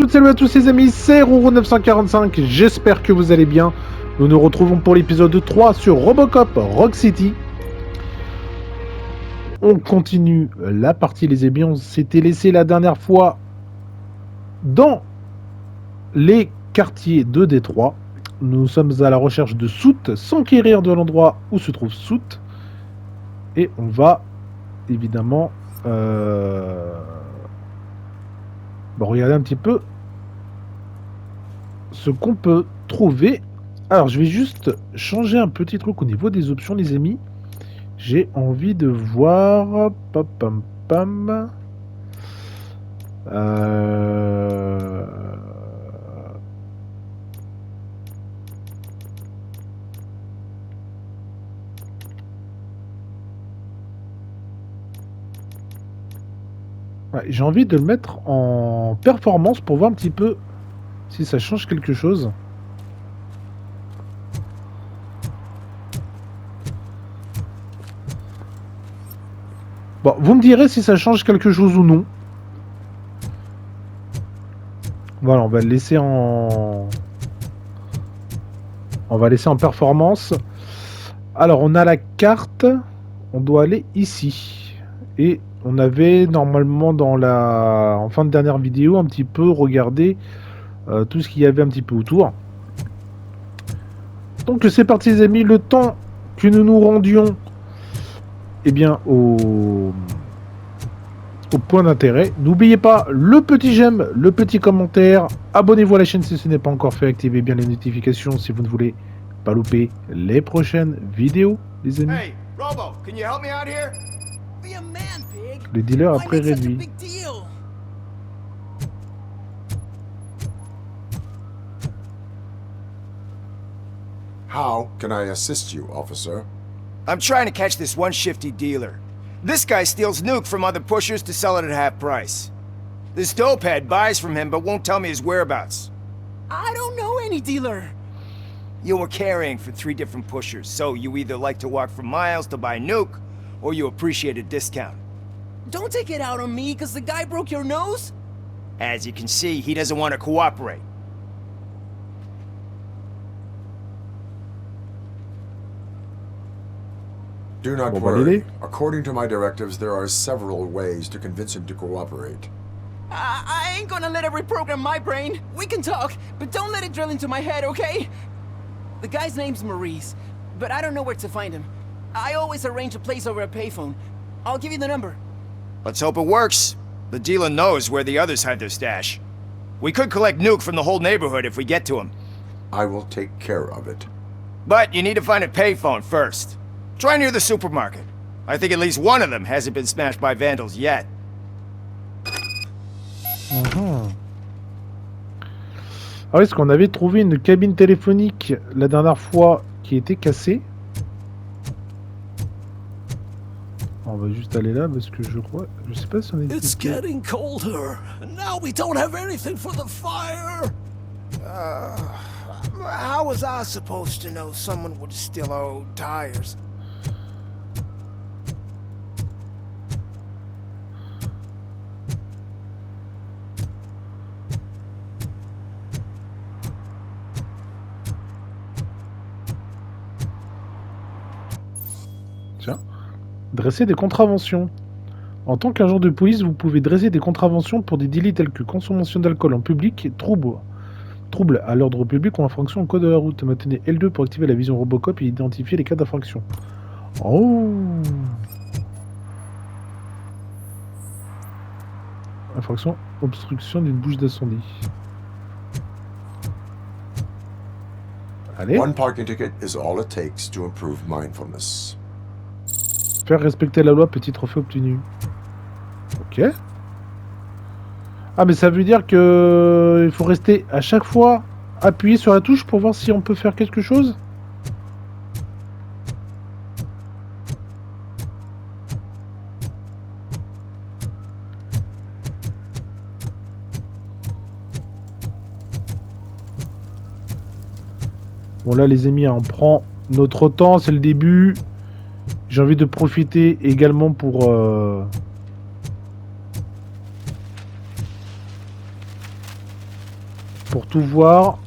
toutes, salut à tous les amis, c'est Rouro945, j'espère que vous allez bien. Nous nous retrouvons pour l'épisode 3 sur Robocop Rock City. On continue la partie les amis, on s'était laissé la dernière fois dans les quartiers de Détroit. Nous sommes à la recherche de Soot, s'enquérir de l'endroit où se trouve Soot. Et on va évidemment regarder un petit peu ce qu'on peut trouver. Alors je vais juste changer un petit truc au niveau des options les amis. J'ai envie de voir pam pam pam. Ouais, j'ai envie de le mettre en performance pour voir un petit peu si ça change quelque chose. Bon, vous me direz si ça change quelque chose ou non. Voilà, on va le laisser en... On va laisser en performance. Alors, on a la carte. On doit aller ici. Et on avait normalement dans la... En fin de dernière vidéo, un petit peu regardé tout ce qu'il y avait un petit peu autour. Donc c'est parti les amis, le temps que nous nous rendions au point d'intérêt. N'oubliez pas le petit j'aime, le petit commentaire, abonnez-vous à la chaîne si ce n'est pas encore fait, activez bien les notifications si vous ne voulez pas louper les prochaines vidéos les amis. Hey, Robo, can you help me out here? Be a man, pig. Le dealer Why après make such a réduit. big deal? How can I assist you, officer? I'm trying to catch this one shifty dealer. This guy steals nuke from other pushers to sell it at half price. This dopehead buys from him but won't tell me his whereabouts. I don't know any dealer. You were carrying for 3 different pushers, so you either like to walk for miles to buy nuke, or you appreciate a discount. Don't take it out on me because the guy broke your nose. As you can see, he doesn't want to cooperate. Do not Bon, worry. validé. According to my directives, there are several ways to convince him to cooperate. I ain't gonna let it reprogram my brain. We can talk, but don't let it drill into my head, okay? The guy's name's Maurice, but I don't know where to find him. I always arrange a place over a payphone. I'll give you the number. Let's hope it works. The dealer knows where the others hide their stash. We could collect nuke from the whole neighborhood if we get to him. I will take care of it. But you need to find a payphone first. Try near the supermarket. I think at least one of them hasn't been smashed by vandals yet. Ah oui, parce qu'on avait trouvé une cabine téléphonique la dernière fois qui était cassée. On va juste aller là parce que je crois, je sais pas si on est. It's getting colder. Now we don't have anything for the fire. How was I supposed to know someone would steal our old tires? Tiens. Dresser des contraventions. En tant qu'agent de police, vous pouvez dresser des contraventions pour des délits tels que consommation d'alcool en public, trouble à l'ordre public ou infraction au code de la route. Maintenez L2 pour activer la vision Robocop et identifier les cas d'infraction. Oh! Infraction, obstruction d'une bouche d'incendie. Allez. One parking ticket is all it takes to improve mindfulness. Faire respecter la loi, petit trophée obtenu. Ok. Ah mais ça veut dire que il faut rester à chaque fois appuyé sur la touche pour voir si on peut faire quelque chose. Bon là les amis, on prend notre temps, c'est le début. J'ai envie de profiter également pour pour tout voir.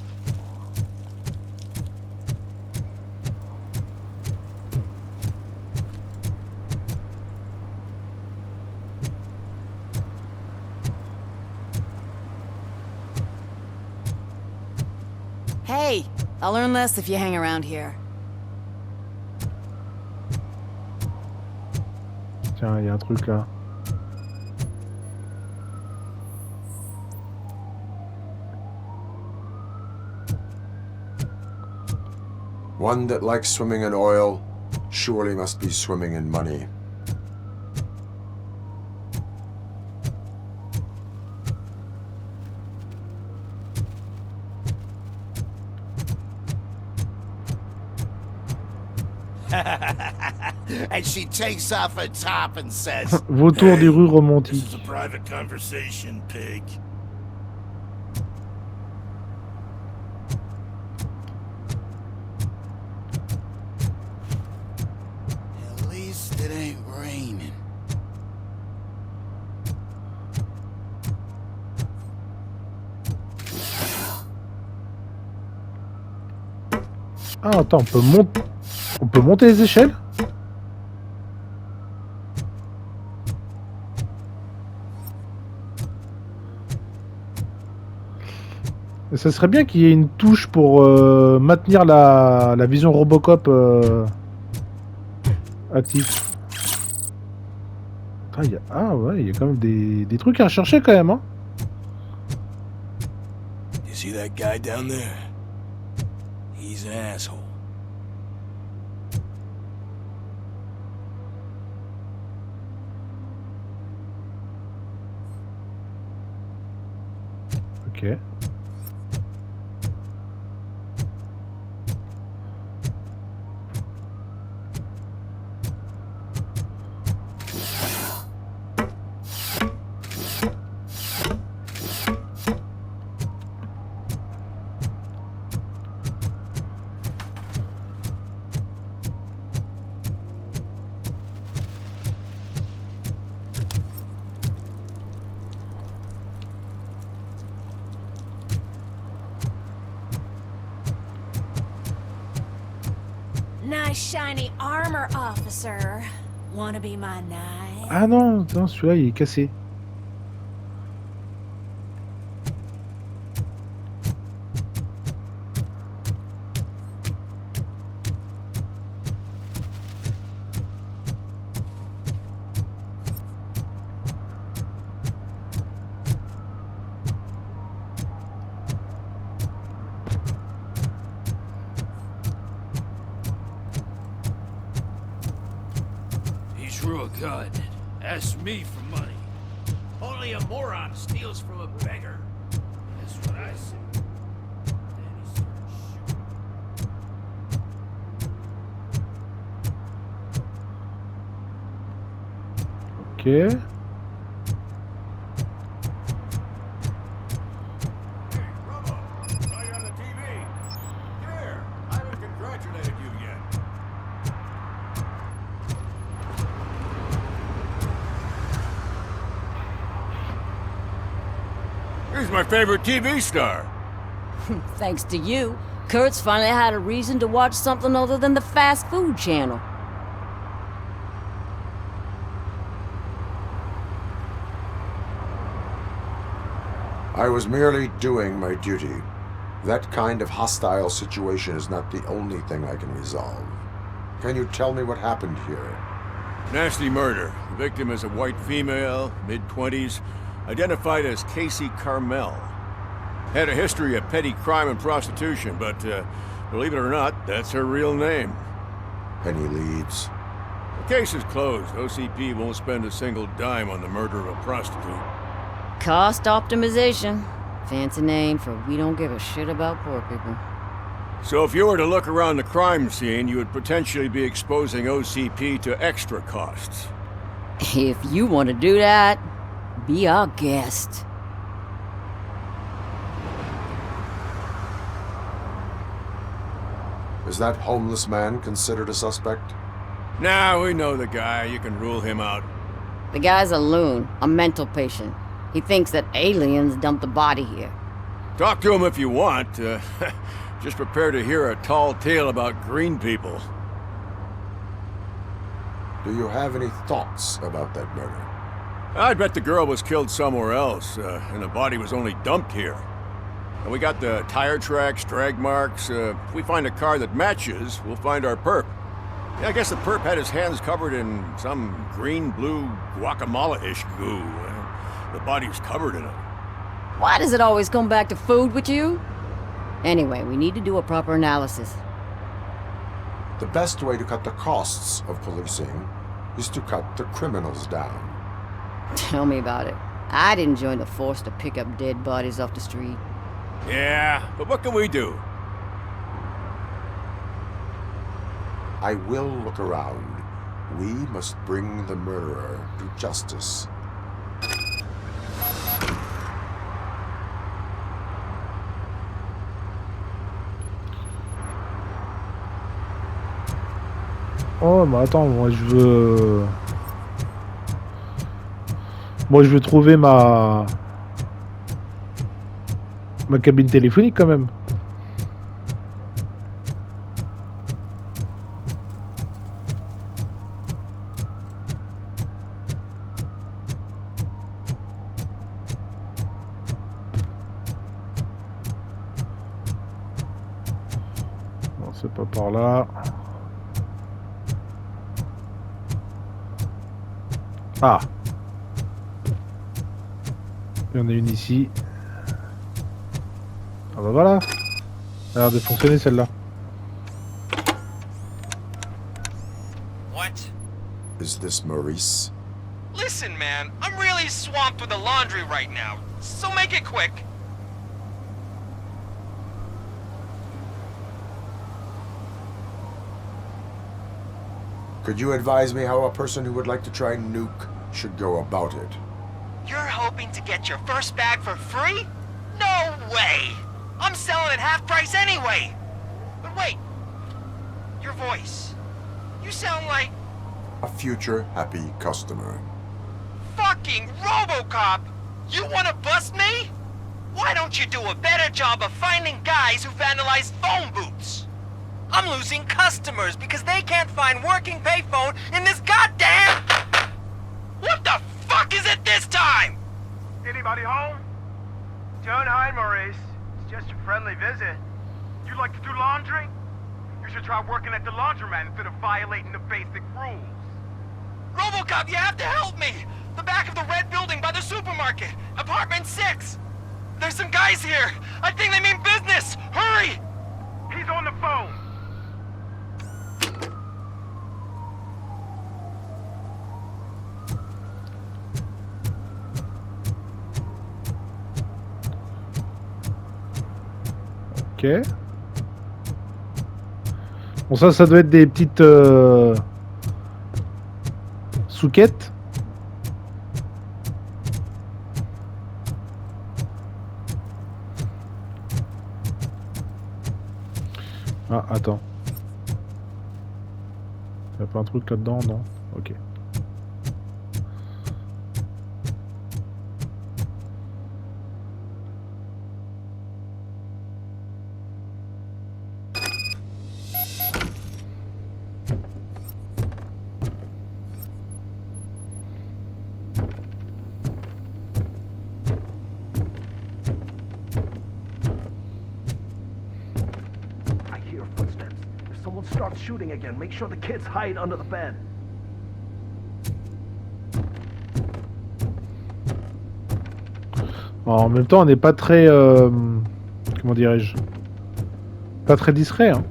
Hey, I'll learn less if you hang around here. Tiens, il y a un truc là. One that likes swimming in oil surely must be swimming in money. And she takes off her top and says, Vautour des rues This romantiques. is a private conversation, pig. At least it ain't raining. Ah, attends, on peut monter les échelles? Et ça serait bien qu'il y ait une touche pour maintenir la vision Robocop active. Ah ouais, il y a quand même des trucs à chercher quand même, hein. You see that guy down there? He's an asshole. Ok. Nice shiny armor, officer. Wanna be my knight? Ah non, non, celui-là il est cassé. Real good. Ask me for money. Only a moron steals from a beggar. That's what I say. Then he starts shooting. Ok. Hey, Robo, saw you on the TV. Here, I haven't congratulated you yet. Here's my favorite TV star. Thanks to you, Kurt's finally had a reason to watch something other than the fast food channel. I was merely doing my duty. That kind of hostile situation is not the only thing I can resolve. Can you tell me what happened here? Nasty murder. The victim is a white female, mid-20s, identified as Casey Carmel. Had a history of petty crime and prostitution, but believe it or not, that's her real name. Any leads? The case is closed. OCP won't spend a single dime on the murder of a prostitute. Cost optimization. Fancy name for we don't give a shit about poor people. So if you were to look around the crime scene, you would potentially be exposing OCP to extra costs. If you want to do that, be our guest. Is that homeless man considered a suspect? Nah, we know the guy. You can rule him out. The guy's a loon, a mental patient. He thinks that aliens dumped the body here. Talk to him if you want. Just prepare to hear a tall tale about green people. Do you have any thoughts about that murder? I bet the girl was killed somewhere else, and the body was only dumped here. And we got the tire tracks, drag marks. If we find a car that matches, we'll find our perp. Yeah, I guess the perp had his hands covered in some green-blue guacamole-ish goo. The body's covered in it. Why does it always come back to food with you? Anyway, we need to do a proper analysis. The best way to cut the costs of policing is to cut the criminals down. Tell me about it. I didn't join the force to pick up dead bodies off the street. Yeah, but what can we do? I will look around. We must bring the murderer to justice. Oh, mais attends, moi je veux trouver ma cabine téléphonique quand même. Bon, c'est pas par là. Ah, il y en a une ici. Ah bah voilà. Elle a l'air de fonctionner celle-là. What? Is this Maurice? Listen, man, I'm really swamped with the laundry right now, so make it quick. Could you advise me how a person who would like to try nuke should go about it? You're hoping to get your first bag for free? No way! I'm selling at half price anyway! But wait, your voice. You sound like... A future happy customer. fucking Robocop! You wanna bust me? Why don't you do a better job of finding guys who vandalize phone booths? I'm losing customers because they can't find working payphone in this goddamn... What the fuck is it this time? Anybody home? Don't hide, Maurice. It's just a friendly visit. You like to do laundry? You should try working at the laundromat instead of violating the basic rules. Robocop, you have to help me! The back of the red building by the supermarket. Apartment 6. There's some guys here. I think they mean business. Hurry! He's on the phone. Ok. Bon, ça doit être des petites souquettes. Ah, attends. Y'a pas un truc là-dedans, non? Ok. Start shooting again. Make sure the kids hide under the bed. En même temps, on n'est pas très... comment dirais-je? Pas très discret, hein.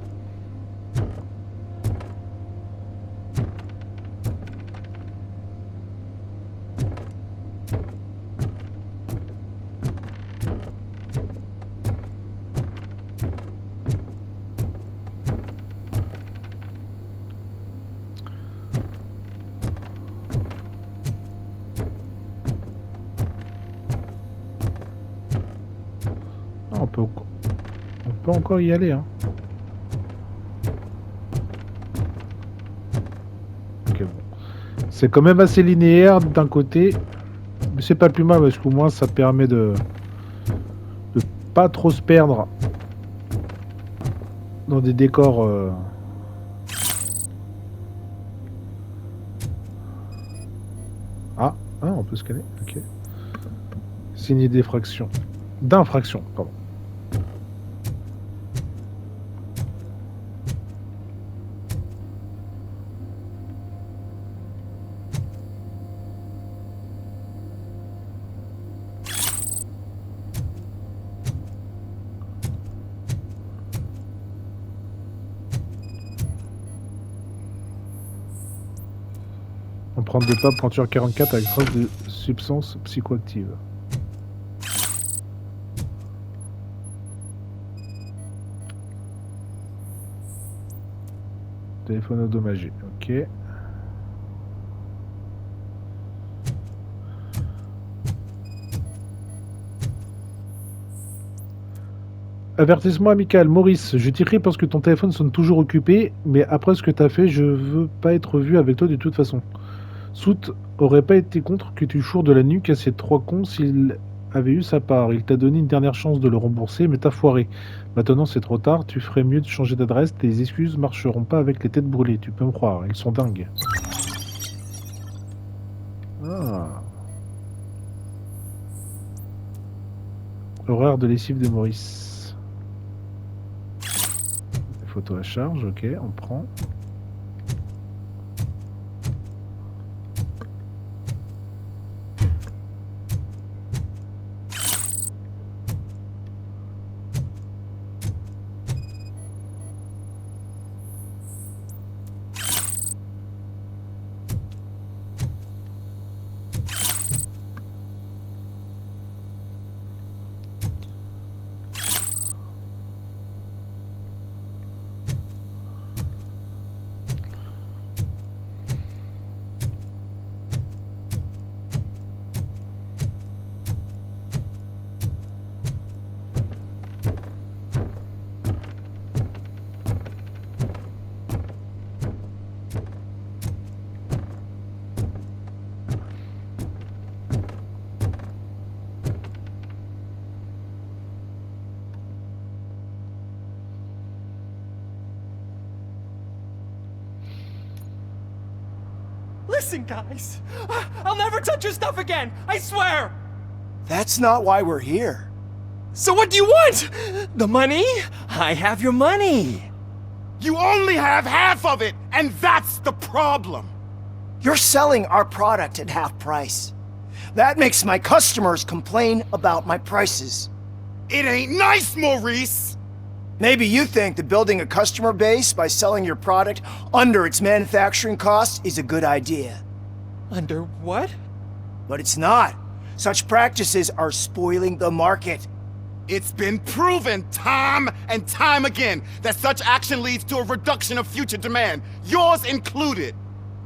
On peut encore y aller, hein. Ok, bon. C'est quand même assez linéaire d'un côté, mais c'est pas plus mal parce qu'au moins ça permet de pas trop se perdre dans des décors... Ah, on peut scanner, ok. Signer d'effraction. D'infraction, pardon. Empreinte de pas, pointure 44 avec trace de substance psychoactive. Téléphone endommagé, ok. Avertissement amical, Maurice, je t'écris parce que ton téléphone sonne toujours occupé, mais après ce que t'as fait, je veux pas être vu avec toi de toute façon. Soot aurait pas été contre que tu choures de la nuque à ces 3 cons s'il avait eu sa part. Il t'a donné une dernière chance de le rembourser, mais t'as foiré. Maintenant c'est trop tard, tu ferais mieux de changer d'adresse, tes excuses marcheront pas avec les têtes brûlées, tu peux me croire, ils sont dingues. Ah. Horaire de lessive de Maurice. Photo à charge, ok, on prend. Listen, guys. I'll never touch your stuff again. I swear. That's not why we're here. So what do you want? The money? I have your money. You only have half of it, and that's the problem. You're selling our product at half price. That makes my customers complain about my prices. It ain't nice, Maurice! Maybe you think that building a customer base by selling your product under its manufacturing costs is a good idea. Under what? But it's not. Such practices are spoiling the market. It's been proven time and time again that such action leads to a reduction of future demand, yours included.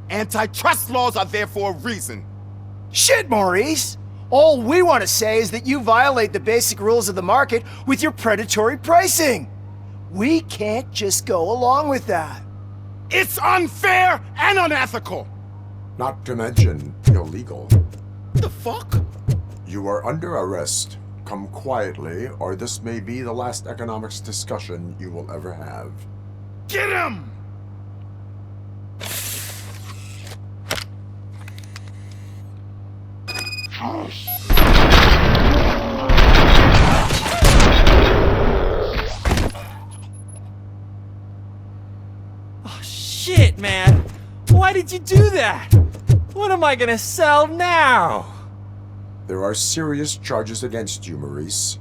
Antitrust laws are there for a reason. Shit, Maurice! All we want to say is that you violate the basic rules of the market with your predatory pricing. We can't just go along with that. It's unfair and unethical! Not to mention illegal. The fuck? You are under arrest. Come quietly, or this may be the last economics discussion you will ever have. Get him! Oh, shit, man. Why did you do that? What am I gonna sell now? There are serious charges against you, Maurice.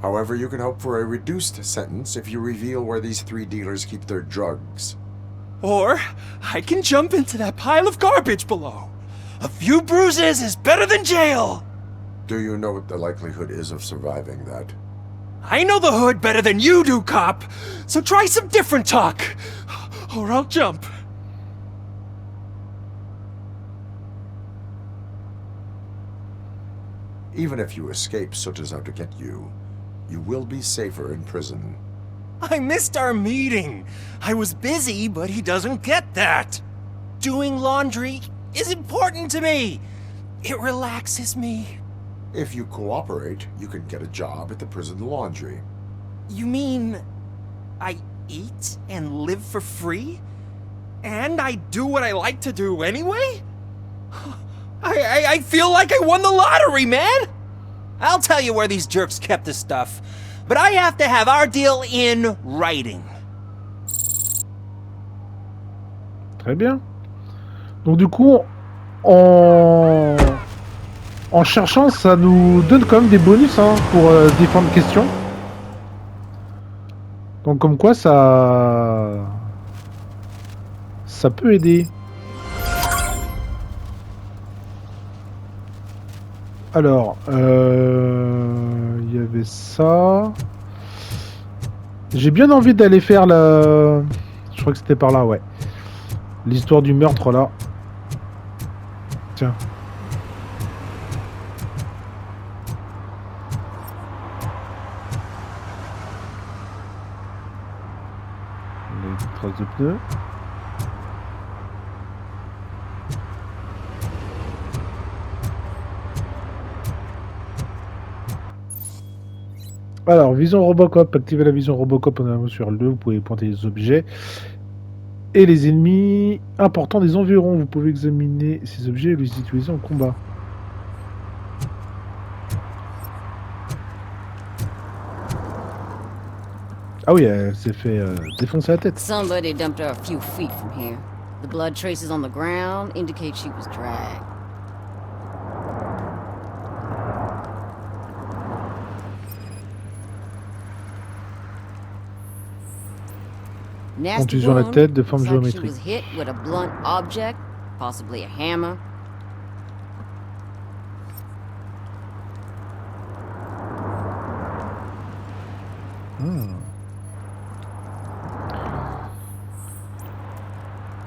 However, you can hope for a reduced sentence if you reveal where these 3 dealers keep their drugs. Or I can jump into that pile of garbage below. A few bruises is better than jail. Do you know what the likelihood is of surviving that? I know the hood better than you do, cop. So try some different talk, or I'll jump. Even if you escape Soot is out to get you, you will be safer in prison. I missed our meeting. I was busy, but he doesn't get that. Doing laundry is important to me. It relaxes me. If you cooperate, you can get a job at the prison laundry. You mean I eat and live for free? And I do what I like to do anyway? I feel like I won the lottery, man! I'll tell you where these jerks kept this stuff, but I have to have our deal in writing. Très bien. Donc du coup, en cherchant, ça nous donne quand même des bonus hein, pour différentes questions. Donc comme quoi, ça peut aider. Alors, il y avait ça. J'ai bien envie d'aller faire la... Je crois que c'était par là, ouais. L'histoire du meurtre, là. Tiens. Les traces de pneus. Alors, vision Robocop. Activez la vision Robocop en allant sur le. Vous pouvez pointer les objets et les ennemis importants des environs. Vous pouvez examiner ces objets et les utiliser en combat. Ah oui, elle s'est fait défoncer la tête. Somebody dumped her a few feet from here. The blood traces on the ground indicate she was dragged. Contusion à la tête de forme Looks like she géométrique. was hit with a blunt object, possibly a hammer.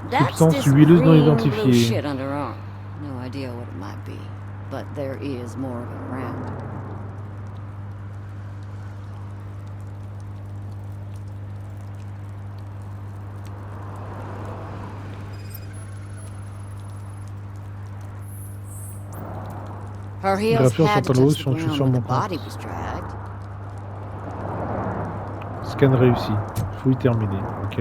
That's Substance this huileuse non green blue identifiée. shit under her arm. No idea what it might be, but there is more of it around. Her heels Gravure had to sur touch the panneau, ground sur when the mon body was dragged. Scan réussi. Fouille terminée. Ok.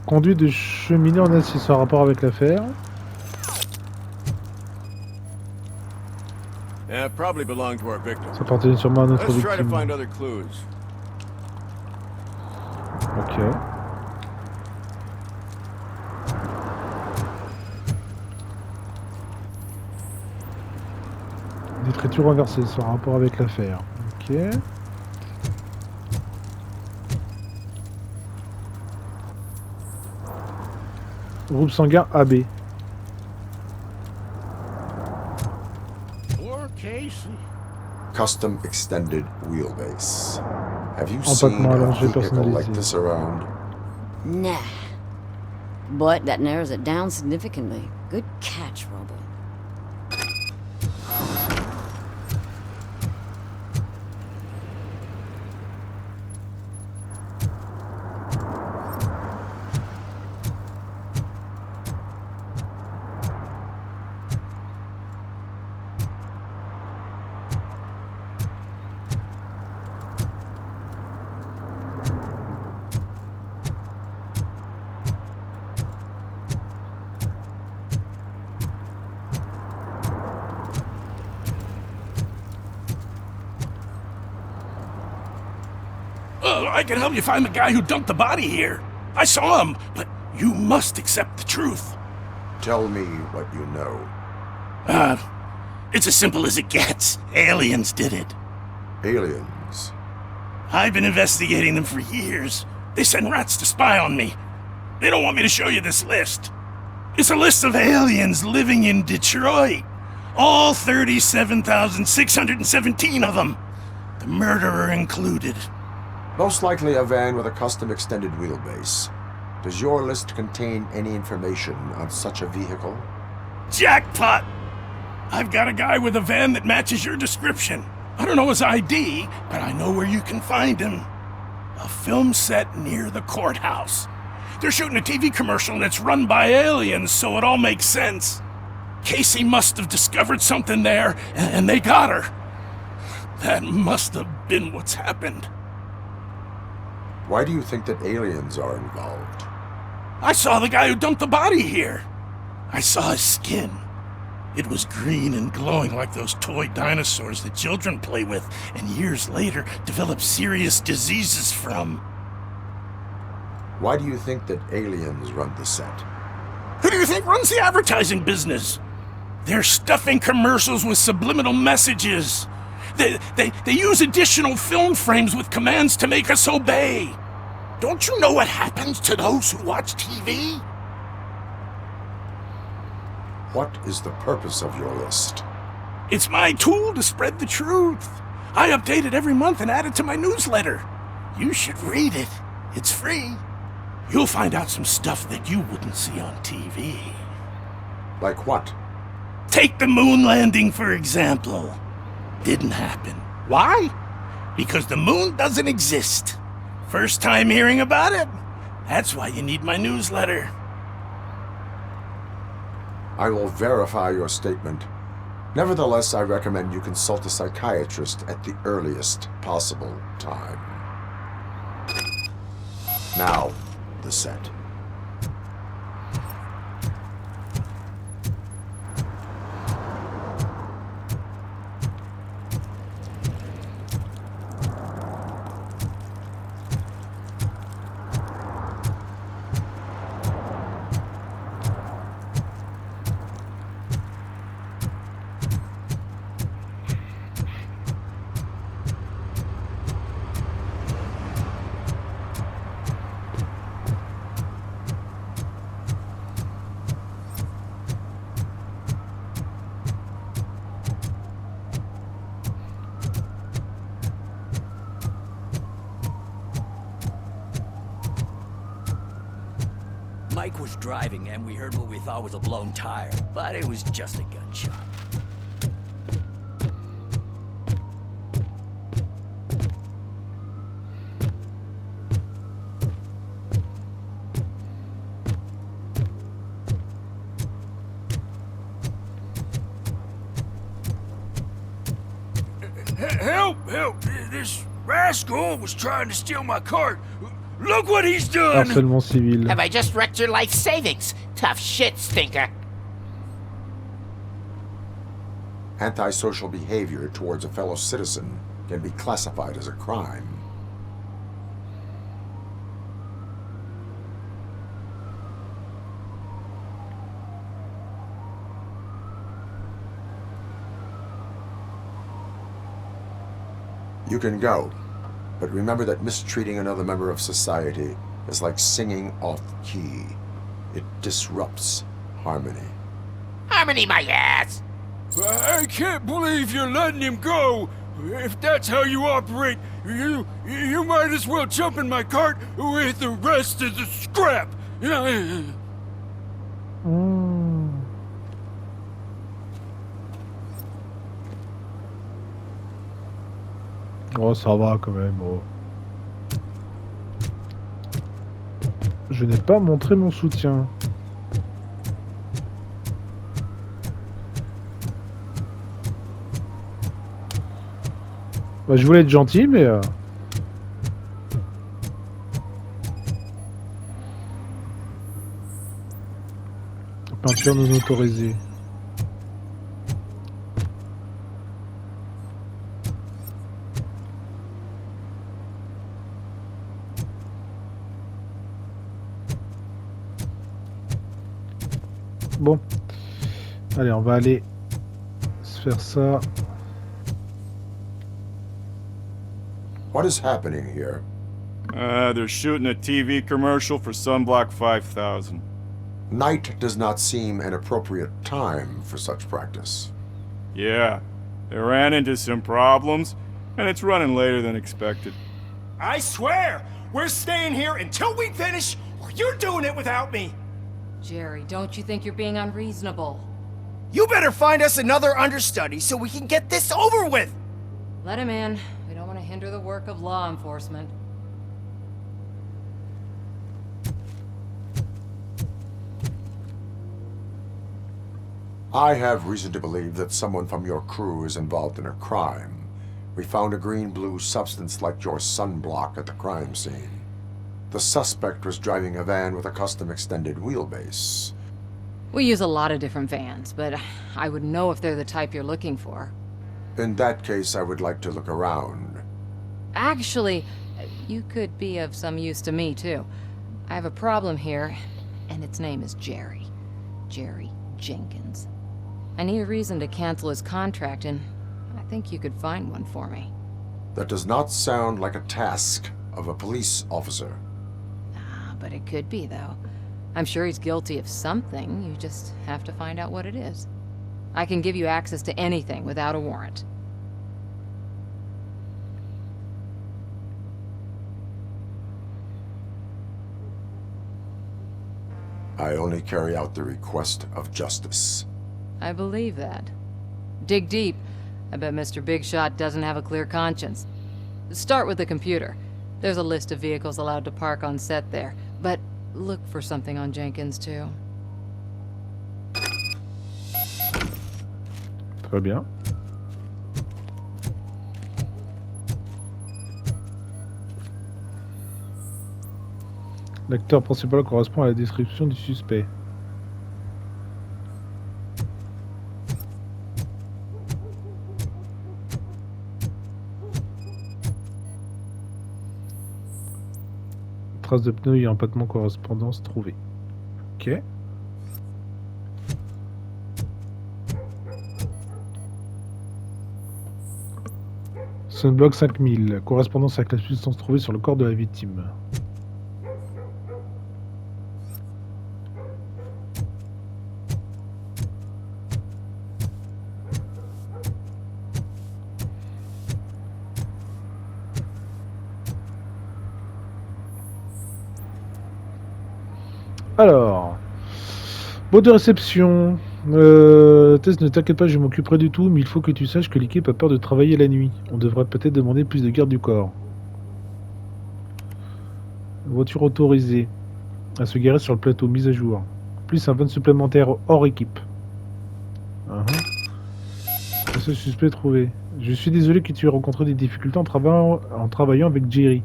Conduit de cheminée en acier en rapport avec l'affaire. Yeah, probably belonged to our victim. Ça appartenait sûrement à notre Let's try to victime. find other clues. Ok. L'écriture renversée sans rapport avec l'affaire. Ok. Groupe sanguin AB. Poor Casey. Custom extended wheelbase. Have you seen Empattement a allongé vehicle like personnalisé. this around? Nah. But that narrows it down significantly. Good catch, Robo. I can help you find the guy who dumped the body here. I saw him, but you must accept the truth. Tell me what you know. It's as simple as it gets. Aliens did it. Aliens. I've been investigating them for years. They send rats to spy on me. They don't want me to show you this list. It's a list of aliens living in Detroit. All 37,617 of them. The murderer included. Most likely a van with a custom extended wheelbase. Does your list contain any information on such a vehicle? Jackpot! I've got a guy with a van that matches your description. I don't know his ID, but I know where you can find him. A film set near the courthouse. They're shooting a TV commercial and it's run by aliens, so it all makes sense. Casey must have discovered something there, and they got her. That must have been what's happened. Why do you think that aliens are involved? I saw the guy who dumped the body here. I saw his skin. It was green and glowing like those toy dinosaurs that children play with and years later develop serious diseases from. Why do you think that aliens run the set? Who do you think runs the advertising business? They're stuffing commercials with subliminal messages. They use additional film frames with commands to make us obey. Don't you know what happens to those who watch TV? What is the purpose of your list? It's my tool to spread the truth. I update it every month and add it to my newsletter. You should read it. It's free. You'll find out some stuff that you wouldn't see on TV. Like what? Take the moon landing, for example. Didn't happen. Why? Because the moon doesn't exist. First time hearing about it? That's why you need my newsletter. I will verify your statement. Nevertheless, I recommend you consult a psychiatrist at the earliest possible time. Now, the set. Mike was driving and we heard what we thought was a blown tire, but it was just a gunshot. Help! Help! This rascal was trying to steal my cart. Look what he's done! Harcèlement civil. Have I just wrecked your life savings? Tough shit, stinker. Antisocial behavior towards a fellow citizen can be classified as a crime. You can go, but remember that mistreating another member of society is like singing off key. It disrupts harmony. Harmony my ass! I can't believe you're letting him go! If that's how you operate, you might as well jump in my cart with the rest of the scrap! Oh, ça va quand même. Oh. Je n'ai pas montré mon soutien. Bah, je voulais être gentil, mais... Peinture non autorisée. Bon. Allez, on va aller se faire ça. What is happening here? They're shooting a TV commercial for Sunblock 5000. Night does not seem an appropriate time for such practice. Yeah, they ran into some problems, and it's running later than expected. I swear, we're staying here until we finish, or you're doing it without me. Jerry, don't you think you're being unreasonable? You better find us another understudy so we can get this over with! Let him in. We don't want to hinder the work of law enforcement. I have reason to believe that someone from your crew is involved in a crime. We found a green-blue substance like your sunblock at the crime scene. The suspect was driving a van with a custom extended wheelbase. We use a lot of different vans, but I wouldn't know if they're the type you're looking for. In that case, I would like to look around. Actually, you could be of some use to me, too. I have a problem here, and its name is Jerry. Jerry Jenkins. I need a reason to cancel his contract, and I think you could find one for me. That does not sound like a task of a police officer. But it could be, though. I'm sure he's guilty of something. You just have to find out what it is. I can give you access to anything without a warrant. I only carry out the request of justice. I believe that. Dig deep. I bet Mr. Big Shot doesn't have a clear conscience. Start with the computer. There's a list of vehicles allowed to park on set there, but look for something on Jenkins, too. Très bien. L'acteur principal correspond à la description du suspect. Trace de pneus et empattement correspondance trouvée. Ok. Sunblock 5000, correspondance avec la substance trouvée sur le corps de la victime. Alors, mot de réception. Tess, ne t'inquiète pas, je m'occuperai du tout, mais il faut que tu saches que l'équipe a peur de travailler la nuit. On devrait peut-être demander plus de garde du corps. Voiture autorisée à se garer sur le plateau, mise à jour. Plus un van supplémentaire hors équipe. Ce suspect trouvé. Je suis désolé que tu aies rencontré des difficultés en travaillant avec Jerry.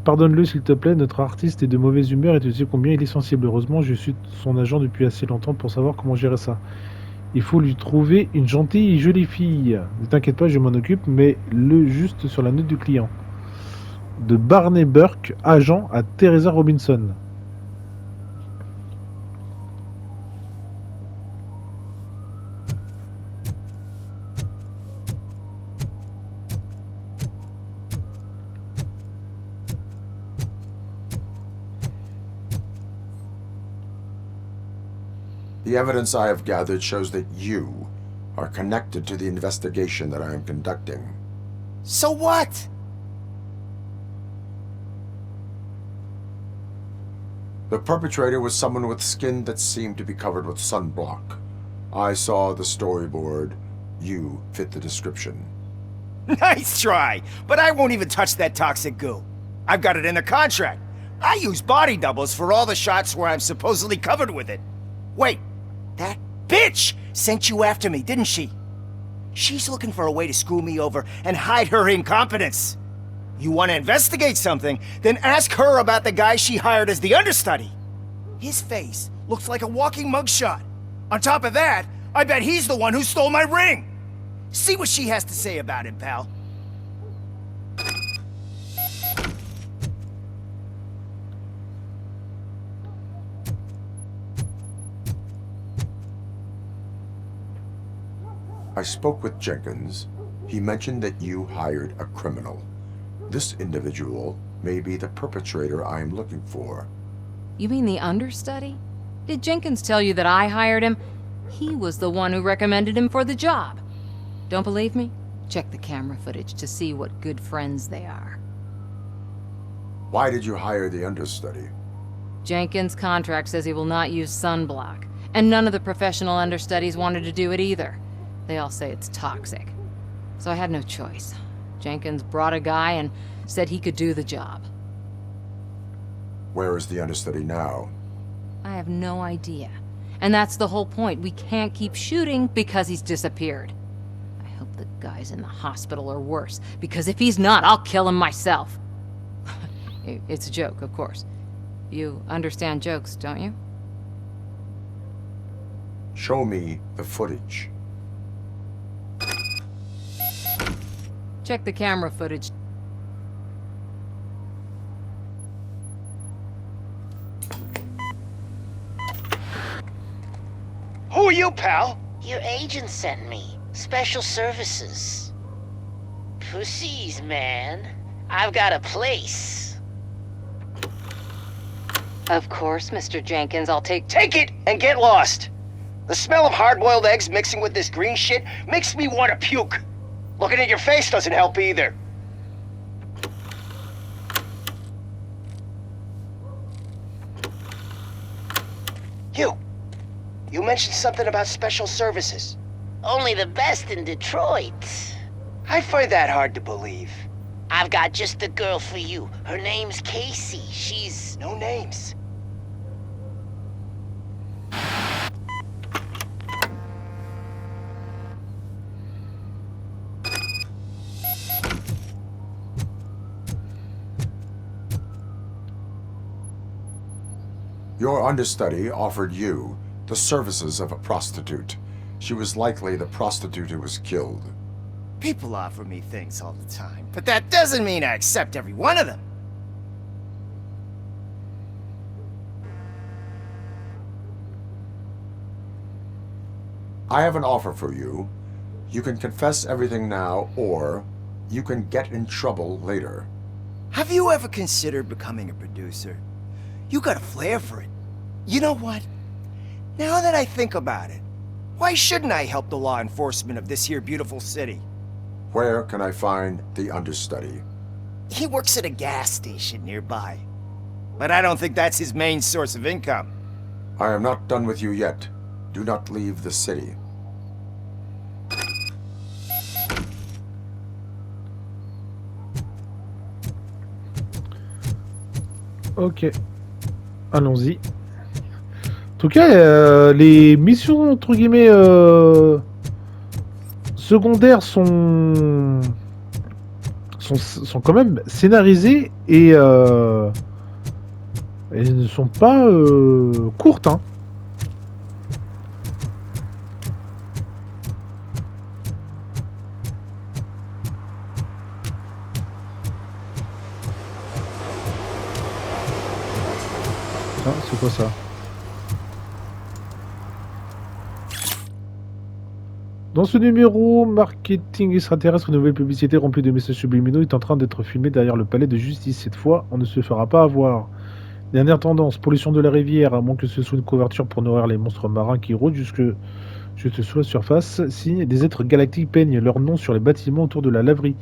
Pardonne-le s'il te plaît, notre artiste est de mauvaise humeur et tu sais combien il est sensible. Heureusement, je suis son agent depuis assez longtemps pour savoir comment gérer ça. Il faut lui trouver une gentille et jolie fille. Ne t'inquiète pas, je m'en occupe, mais le juste sur la note du client. De Barney Burke, agent à Teresa Robinson. The evidence I have gathered shows that you are connected to the investigation that I am conducting. So what? The perpetrator was someone with skin that seemed to be covered with sunblock. I saw the storyboard. You fit the description. Nice try, but I won't even touch that toxic goo. I've got it in the contract. I use body doubles for all the shots where I'm supposedly covered with it. Wait, that bitch sent you after me, didn't she? She's looking for a way to screw me over and hide her incompetence. You want to investigate something, then ask her about the guy she hired as the understudy. His face looks like a walking mugshot. On top of that, I bet he's the one who stole my ring. See what she has to say about him, pal. I spoke with Jenkins. He mentioned that you hired a criminal. This individual may be the perpetrator I am looking for. You mean the understudy? Did Jenkins tell you that I hired him? He was the one who recommended him for the job. Don't believe me? Check the camera footage to see what good friends they are. Why did you hire the understudy? Jenkins' contract says he will not use sunblock, and none of the professional understudies wanted to do it either. They all say it's toxic. So I had no choice. Jenkins brought a guy and said he could do the job. Where is the understudy now? I have no idea. And that's the whole point. We can't keep shooting because he's disappeared. I hope the guy's in the hospital or worse, because if he's not, I'll kill him myself. It's a joke, of course. You understand jokes, don't you? Show me the footage. Check the camera footage. Who are you, pal? Your agent sent me. Special services. Pussies, man. I've got a place. Of course, Mr. Jenkins, I'll take it and get lost. The smell of hard-boiled eggs mixing with this green shit makes me want to puke. Looking at your face doesn't help either. You mentioned something about special services. Only the best in Detroit. I find that hard to believe. I've got just the girl for you. Her name's Casey. She's... No names. Your understudy offered you the services of a prostitute. She was likely the prostitute who was killed. People offer me things all the time, but that doesn't mean I accept every one of them. I have an offer for you. You can confess everything now, or you can get in trouble later. Have you ever considered becoming a producer? You got a flair for it. You know what? Now that I think about it, why shouldn't I help the law enforcement of this here beautiful city? Where can I find the understudy? He works at a gas station nearby. But I don't think that's his main source of income. I am not done with you yet. Do not leave the city. Ok. Allons-y. En tout cas, les missions, entre guillemets, secondaires sont quand même scénarisées et elles ne sont pas courtes, hein. Ah, c'est quoi ça? Dans ce numéro, marketing extraterrestre, une nouvelle publicité remplie de messages subliminaux est en train d'être filmée derrière le palais de justice. Cette fois, on ne se fera pas avoir. Dernière tendance, pollution de la rivière, à moins que ce soit une couverture pour nourrir les monstres marins qui rôdent juste sous la surface. Si des êtres galactiques peignent leur nom sur les bâtiments autour de la laverie,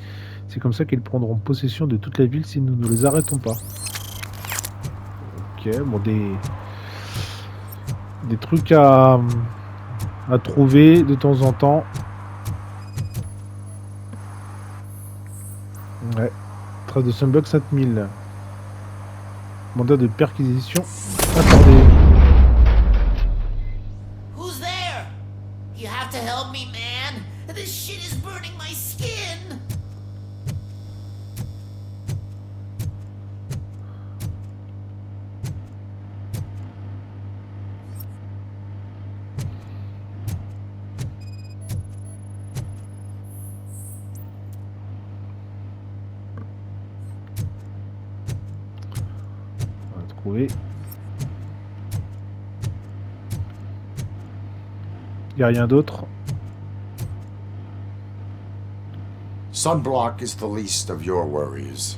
c'est comme ça qu'ils prendront possession de toute la ville si nous ne les arrêtons pas. Ok, bon, des trucs à trouver de temps en temps. Ouais. Trace de Sunbug 5000. Mandat de perquisition accordé. Who's there? You have to help me, man. This shit is burning my skin. trouver. Il n'y a rien d'autre. Sunblock is the least of your worries.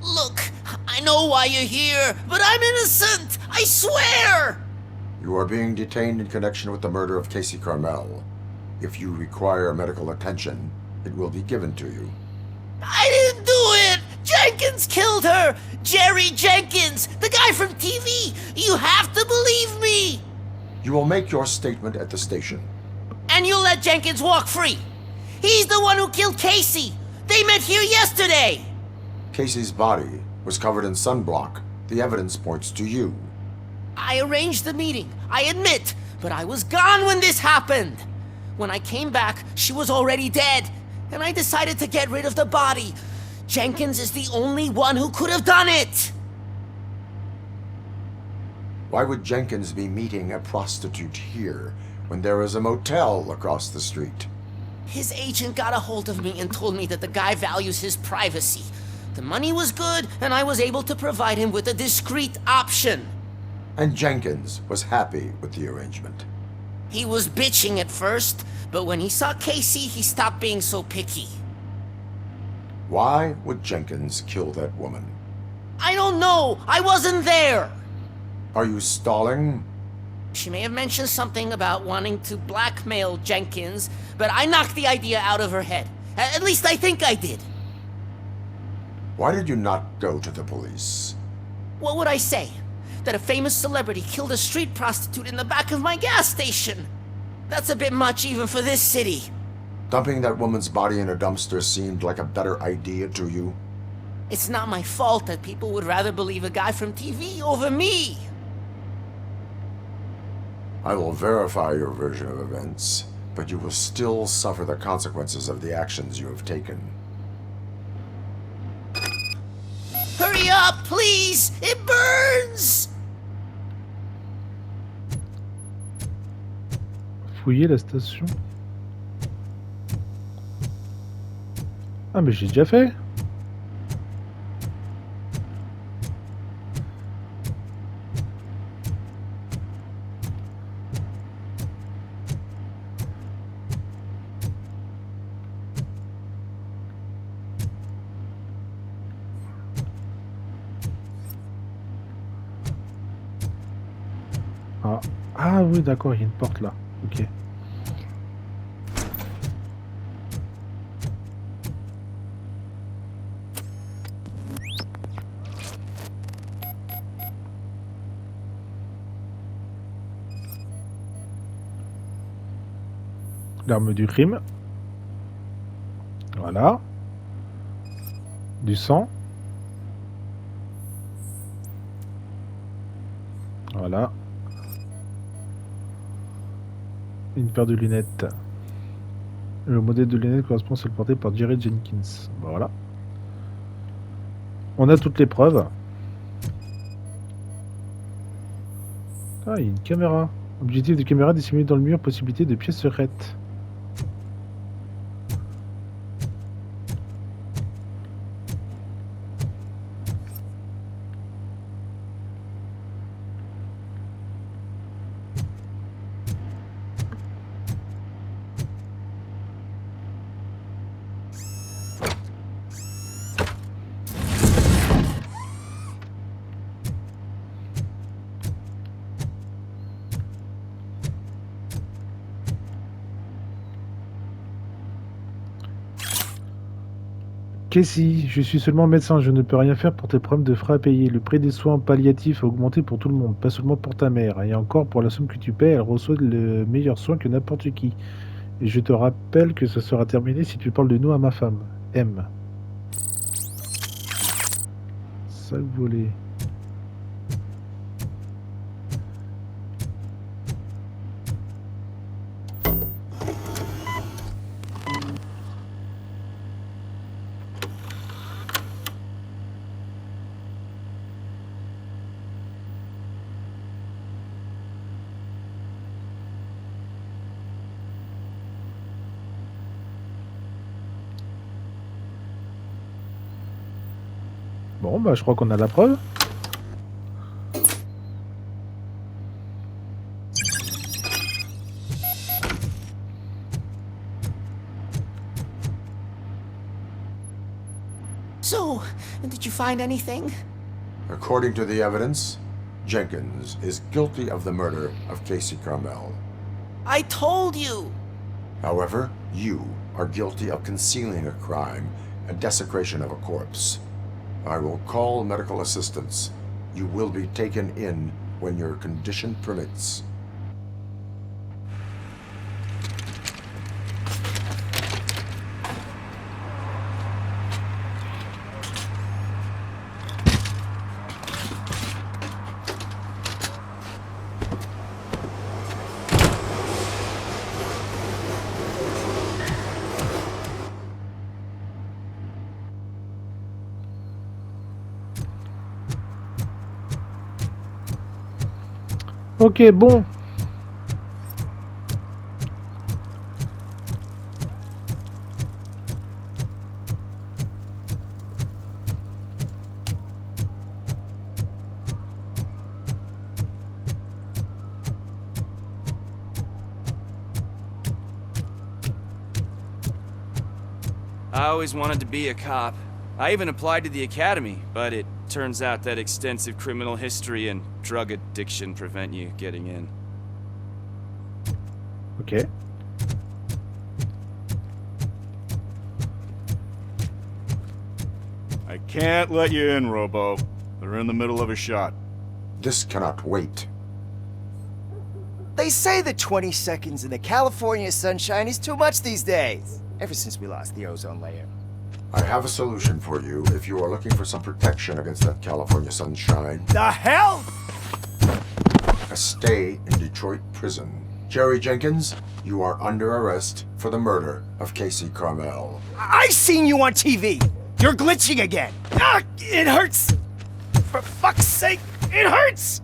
Look, I know why you're here, but I'm innocent! I swear! You are being detained in connection with the murder of Casey Carmel. If you require medical attention, it will be given to you. I didn't do it! Jenkins killed her! Jerry Jenkins, the guy from TV! You have to believe me! You will make your statement at the station. And you'll let Jenkins walk free! He's the one who killed Casey! They met here yesterday! Casey's body was covered in sunblock. The evidence points to you. I arranged the meeting, I admit. but I was gone when this happened. When I came back, she was already dead, and I decided to get rid of the body. Jenkins is the only one who could have done it! Why would Jenkins be meeting a prostitute here when there is a motel across the street? His agent got a hold of me and told me that the guy values his privacy. The money was good, and I was able to provide him with a discreet option. And Jenkins was happy with the arrangement. He was bitching at first, but when he saw Casey, he stopped being so picky. Why would Jenkins kill that woman? I don't know! I wasn't there! Are you stalling? She may have mentioned something about wanting to blackmail Jenkins, but I knocked the idea out of her head. At least I think I did. Why did you not go to the police? What would I say? That a famous celebrity killed a street prostitute in the back of my gas station? That's a bit much even for this city. Dumping that woman's body in a dumpster seemed like a better idea to you? It's not my fault that people would rather believe a guy from TV over me. I will verify your version of events, but you will still suffer the consequences of the actions you have taken. Hurry up, please! It burns! Fouiller la station. Ah mais j'ai déjà fait. Ah oui d'accord, il y a une porte là. Ok. L'arme du crime. Voilà. Du sang. Voilà. Une paire de lunettes. Le modèle de lunettes correspond à celle portée par Jerry Jenkins. Voilà. On a toutes les preuves. Ah, il y a une caméra. Objectif de caméra dissimulé dans le mur, possibilité de pièces secrètes. Casey, je suis seulement médecin, je ne peux rien faire pour tes problèmes de frais à payer. Le prix des soins palliatifs a augmenté pour tout le monde, pas seulement pour ta mère. Et encore, pour la somme que tu paies, elle reçoit le meilleur soin que n'importe qui. Et je te rappelle que ça sera terminé si tu parles de nous à ma femme. M. Sac volé. Bon, bah je crois qu'on a la preuve. So, did you find anything? According to the evidence, Jenkins is guilty of the murder of Casey Carmel. I told you! However, you are guilty of concealing a crime and desecration of a corpse. I will call medical assistance. You will be taken in when your condition permits. Ok, bon. I always wanted to be a cop. I even applied to the academy, but it turns out that extensive criminal history and drug addiction prevent you getting in. Ok. I can't let you in, Robo. They're in the middle of a shot. This cannot wait. They say that 20 seconds in the California sunshine is too much these days. Ever since we lost the ozone layer. I have a solution for you if you are looking for some protection against that California sunshine. The hell? A stay in Detroit prison. Jerry Jenkins, you are under arrest for the murder of Casey Carmel. I seen you on TV. You're glitching again. Ah, it hurts. For fuck's sake, it hurts.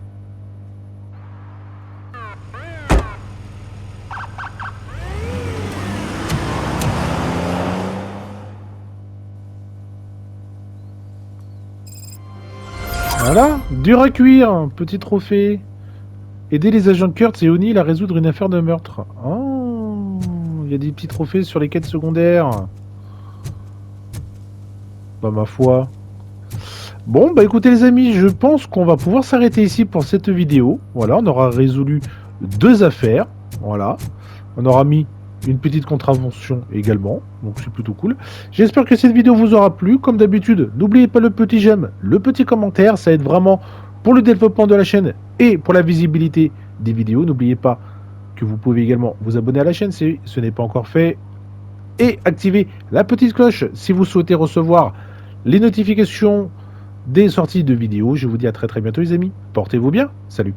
Voilà, dur à cuire, petit trophée. Aider les agents de Kurtz et O'Neill à résoudre une affaire de meurtre. Oh, il y a des petits trophées sur les quêtes secondaires. Bah ma foi. Bon, bah écoutez les amis, je pense qu'on va pouvoir s'arrêter ici pour cette vidéo. Voilà, on aura résolu 2 affaires. Voilà, on aura mis une petite contravention également, donc c'est plutôt cool. J'espère que cette vidéo vous aura plu. Comme d'habitude, n'oubliez pas le petit j'aime, le petit commentaire, ça aide vraiment pour le développement de la chaîne et pour la visibilité des vidéos. N'oubliez pas que vous pouvez également vous abonner à la chaîne si ce n'est pas encore fait et activer la petite cloche si vous souhaitez recevoir les notifications des sorties de vidéos. Je vous dis à très bientôt les amis, portez-vous bien, salut.